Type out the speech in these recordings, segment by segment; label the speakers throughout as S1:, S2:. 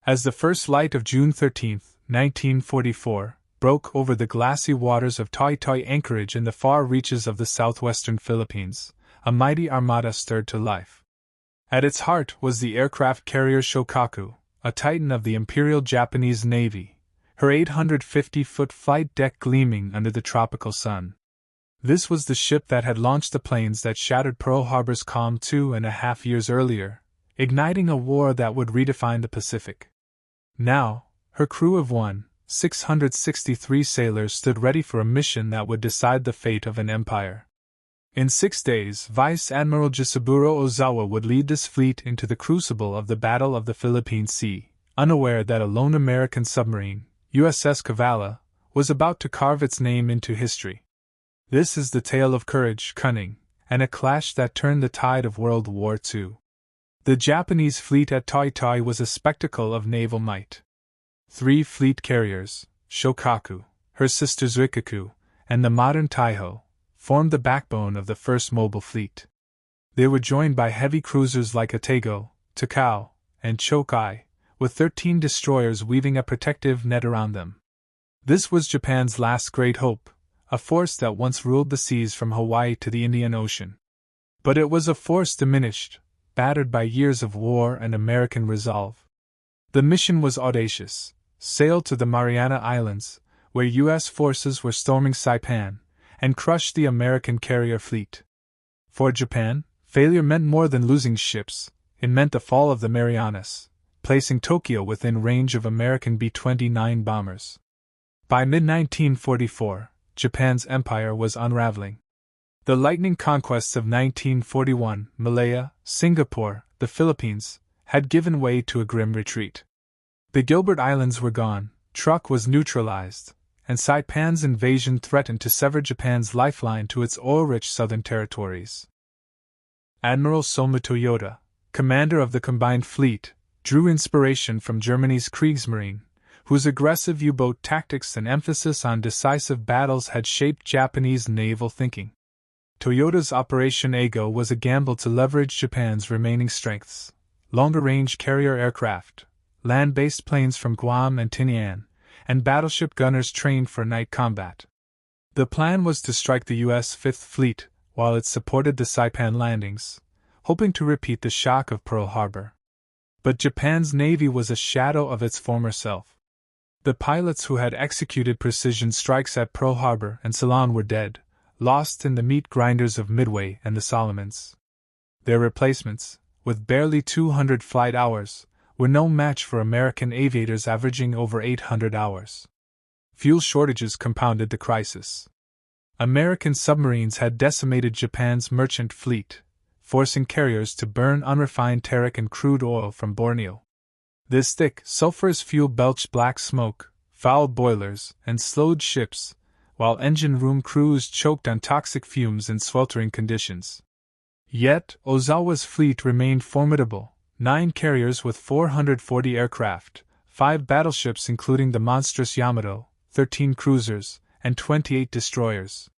S1: As the first light of June 13, 1944, broke over the glassy waters of Toi Anchorage in the far reaches of the southwestern Philippines, a mighty armada stirred to life. At its heart was the aircraft carrier Shokaku, a titan of the Imperial Japanese Navy, her 850-foot flight deck gleaming under the tropical sun. This was the ship that had launched the planes that shattered Pearl Harbor's calm 2.5 years earlier, igniting a war that would redefine the Pacific. Now, her crew of 663 sailors stood ready for a mission that would decide the fate of an empire. In 6 days, Vice Admiral Jisaburo Ozawa would lead this fleet into the crucible of the Battle of the Philippine Sea, unaware that a lone American submarine, USS Cavalla, was about to carve its name into history. This is the tale of courage, cunning, and a clash that turned the tide of World War II. The Japanese fleet at Toi was a spectacle of naval might. 3 fleet carriers, Shokaku, her sisters Rikaku, and the modern Taiho, formed the backbone of the first mobile fleet. They were joined by heavy cruisers like Atago, Takao, and Chokai, with 13 destroyers weaving a protective net around them. This was Japan's last great hope, a force that once ruled the seas from Hawaii to the Indian Ocean. But it was a force diminished, battered by years of war and American resolve. The mission was audacious: sail to the Mariana Islands, where U.S. forces were storming Saipan, and crush the American carrier fleet. For Japan, failure meant more than losing ships, it meant the fall of the Marianas, placing Tokyo within range of American B-29 bombers. By mid-1944, Japan's empire was unraveling. The lightning conquests of 1941, Malaya, Singapore, the Philippines, had given way to a grim retreat. The Gilbert Islands were gone, Truk was neutralized, and Saipan's invasion threatened to sever Japan's lifeline to its oil-rich southern territories. Admiral Soma Toyota, commander of the combined fleet, drew inspiration from Germany's Kriegsmarine, whose aggressive U-boat tactics and emphasis on decisive battles had shaped Japanese naval thinking. Toyota's Operation Eigo was a gamble to leverage Japan's remaining strengths: longer-range carrier aircraft, land-based planes from Guam and Tinian, and battleship gunners trained for night combat. The plan was to strike the U.S. Fifth Fleet while it supported the Saipan landings, hoping to repeat the shock of Pearl Harbor. But Japan's navy was a shadow of its former self. The pilots who had executed precision strikes at Pearl Harbor and Ceylon were dead, lost in the meat grinders of Midway and the Solomons. Their replacements, with barely 200 flight hours, were no match for American aviators averaging over 800 hours. Fuel shortages compounded the crisis. American submarines had decimated Japan's merchant fleet, forcing carriers to burn unrefined taric and crude oil from Borneo. This thick, sulfurous fuel belched black smoke, fouled boilers, and slowed ships, while engine room crews choked on toxic fumes in sweltering conditions. Yet, Ozawa's fleet remained formidable: 9 carriers with 440 aircraft, 5 battleships including the monstrous Yamato, 13 cruisers, and 28 destroyers.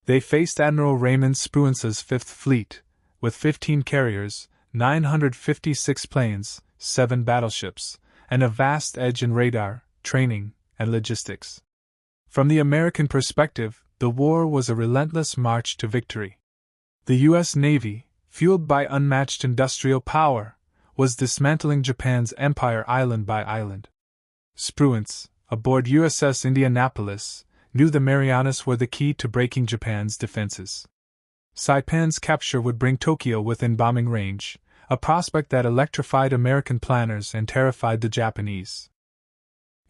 S1: They faced Admiral Raymond Spruance's Fifth Fleet, with 15 carriers, 956 planes, 7 battleships, and a vast edge in radar, training, and logistics. From the American perspective, the war was a relentless march to victory. The U.S. Navy, fueled by unmatched industrial power, was dismantling Japan's empire island by island. Spruance, aboard USS Indianapolis, knew the Marianas were the key to breaking Japan's defenses. Saipan's capture would bring Tokyo within bombing range, a prospect that electrified American planners and terrified the Japanese.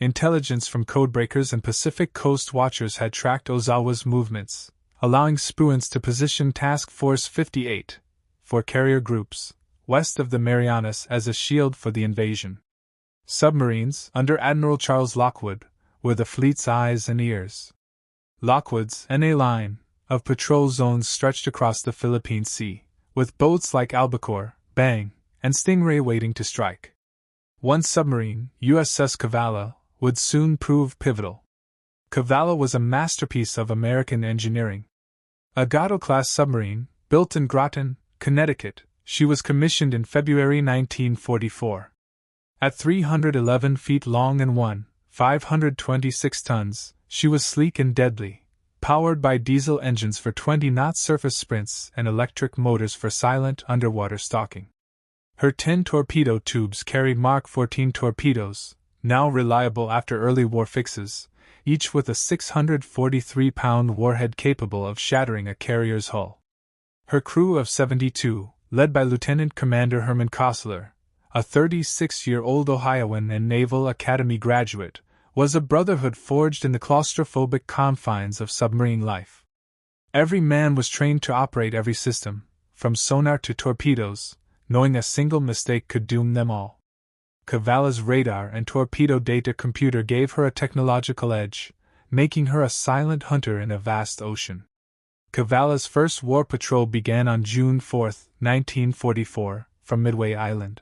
S1: Intelligence from codebreakers and Pacific Coast watchers had tracked Ozawa's movements, allowing Spruance to position Task Force 58, 4 carrier groups, west of the Marianas as a shield for the invasion. Submarines, under Admiral Charles Lockwood, were the fleet's eyes and ears. Lockwood's NA line of patrol zones stretched across the Philippine Sea, with boats like Albacore, Bang, and Stingray waiting to strike. One submarine, USS Cavalla, would soon prove pivotal. Cavalla was a masterpiece of American engineering. A Gato-class submarine, built in Groton, Connecticut, she was commissioned in February 1944. At 311 feet long and 526 tons, she was sleek and deadly, powered by diesel engines for 20-knot surface sprints and electric motors for silent underwater stalking. Her 10 torpedo tubes carried Mark 14 torpedoes, now reliable after early war fixes, each with a 643-pound warhead capable of shattering a carrier's hull. Her crew of 72, led by Lieutenant Commander Herman Kostler, a 36-year-old Ohioan and Naval Academy graduate, was a brotherhood forged in the claustrophobic confines of submarine life. Every man was trained to operate every system, from sonar to torpedoes, knowing a single mistake could doom them all. Cavalla's radar and torpedo data computer gave her a technological edge, making her a silent hunter in a vast ocean. Cavalla's first war patrol began on June 4, 1944, from Midway Island.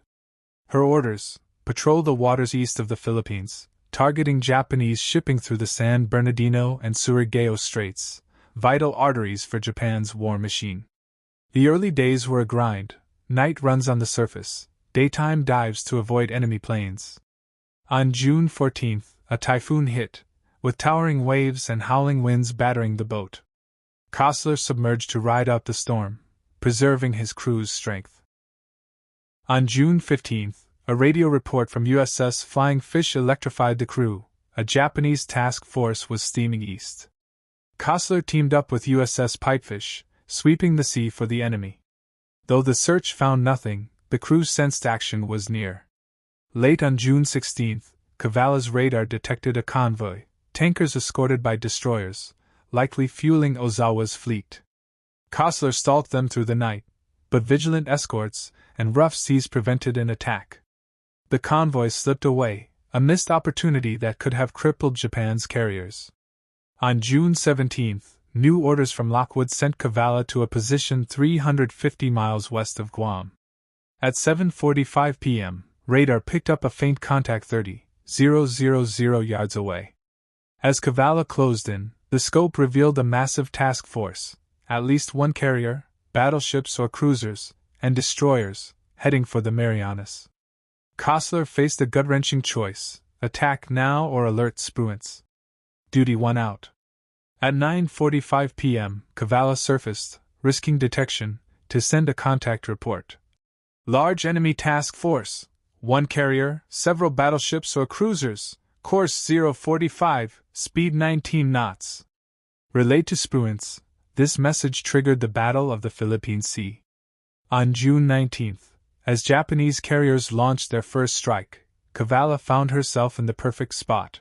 S1: Her orders: patrol the waters east of the Philippines, targeting Japanese shipping through the San Bernardino and Surigao Straits, vital arteries for Japan's war machine. The early days were a grind: night runs on the surface, daytime dives to avoid enemy planes. On June 14, a typhoon hit, with towering waves and howling winds battering the boat. Kostler submerged to ride out the storm, preserving his crew's strength. On June 15, a radio report from USS Flying Fish electrified the crew. A Japanese task force was steaming east. Kostler teamed up with USS Pipefish, sweeping the sea for the enemy. Though the search found nothing, the crew sensed action was near. Late on June 16, Cavalla's radar detected a convoy, tankers escorted by destroyers, likely fueling Ozawa's fleet. Kostler stalked them through the night, but vigilant escorts and rough seas prevented an attack. The convoy slipped away, a missed opportunity that could have crippled Japan's carriers. On June 17, new orders from Lockwood sent Cavalla to a position 350 miles west of Guam. At 7:45 p.m., radar picked up a faint contact 30,000 yards away. As Cavalla closed in, the scope revealed a massive task force, at least one carrier, battleships or cruisers, and destroyers, heading for the Marianas. Kostler faced a gut-wrenching choice: attack now or alert Spruance. Duty won out. At 9:45 p.m., Cavalla surfaced, risking detection, to send a contact report. Large enemy task force, one carrier, several battleships or cruisers, course 045, speed 19 knots. Relayed to Spruance, this message triggered the Battle of the Philippine Sea. On June 19, as Japanese carriers launched their first strike, Cavalla found herself in the perfect spot.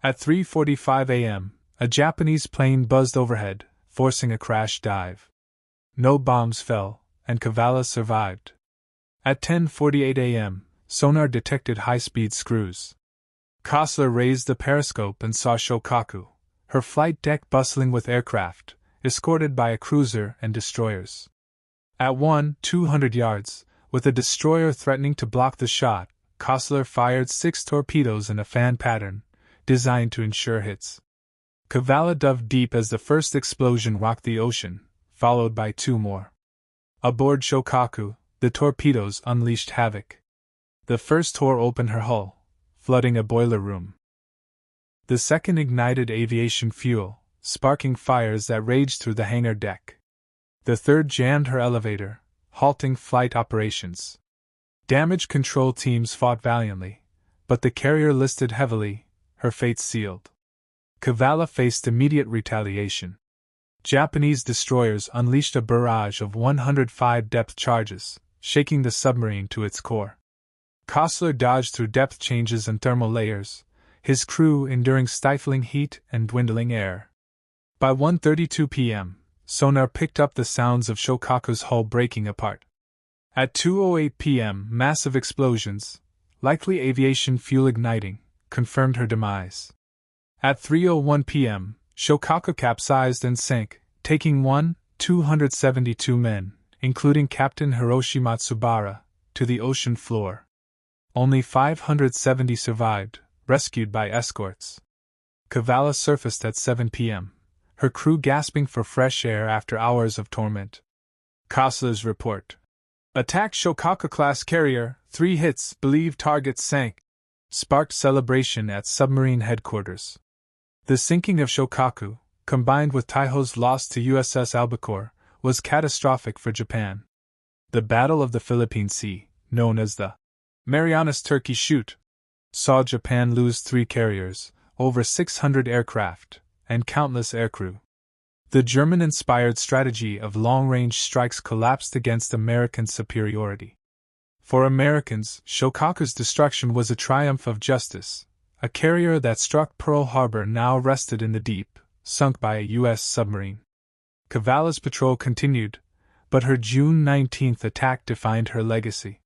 S1: At 3:45 a.m., a Japanese plane buzzed overhead, forcing a crash dive. No bombs fell, and Cavalla survived. At 10:48 a.m., sonar detected high-speed screws. Kostler raised the periscope and saw Shokaku, her flight deck bustling with aircraft, escorted by a cruiser and destroyers. At 200 yards, with a destroyer threatening to block the shot, Kostler fired 6 torpedoes in a fan pattern, designed to ensure hits. Cavalla dove deep as the first explosion rocked the ocean, followed by 2 more. Aboard Shokaku, the torpedoes unleashed havoc. The first tore open her hull, flooding a boiler room. The second ignited aviation fuel, sparking fires that raged through the hangar deck. The third jammed her elevator, halting flight operations. Damage control teams fought valiantly, but the carrier listed heavily, her fate sealed. Cavalla faced immediate retaliation. Japanese destroyers unleashed a barrage of 105 depth charges, shaking the submarine to its core. Kostler dodged through depth changes and thermal layers, his crew enduring stifling heat and dwindling air. By 1:32 p.m., sonar picked up the sounds of Shokaku's hull breaking apart. At 2:08 p.m., massive explosions, likely aviation fuel igniting, confirmed her demise. At 3:01 p.m., Shokaku capsized and sank, taking 272 men, including Captain Hiroshi Matsubara, to the ocean floor. Only 570 survived, rescued by escorts. Cavalla surfaced at 7 p.m., her crew gasping for fresh air after hours of torment. Kostler's report: Attack Shokaku-class carrier, 3 hits, believe target sank. Sparked celebration at submarine headquarters. The sinking of Shokaku, combined with Taiho's loss to USS Albacore, was catastrophic for Japan. The Battle of the Philippine Sea, known as the Marianas Turkey Shoot, saw Japan lose 3 carriers, over 600 aircraft, and countless aircrew. The German-inspired strategy of long-range strikes collapsed against American superiority. For Americans, Shokaku's destruction was a triumph of justice. A carrier that struck Pearl Harbor now rested in the deep, sunk by a U.S. submarine. Cavalla's patrol continued, but her June 19th attack defined her legacy.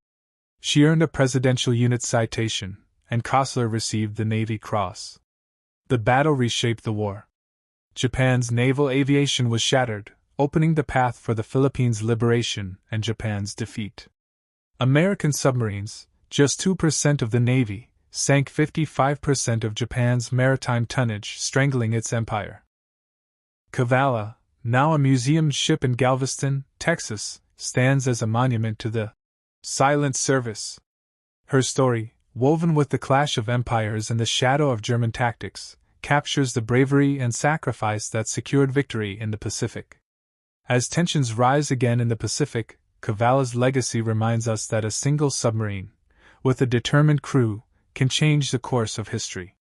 S1: She earned a Presidential Unit Citation, and Kossler received the Navy Cross. The battle reshaped the war. Japan's naval aviation was shattered, opening the path for the Philippines' liberation and Japan's defeat. American submarines, just 2% of the Navy, sank 55% of Japan's maritime tonnage, strangling its empire. Cavalla, now a museum ship in Galveston, Texas, stands as a monument to the silent service. Her story, woven with the clash of empires and the shadow of German tactics, captures the bravery and sacrifice that secured victory in the Pacific. As tensions rise again in the Pacific, Cavalla's legacy reminds us that a single submarine, with a determined crew, can change the course of history.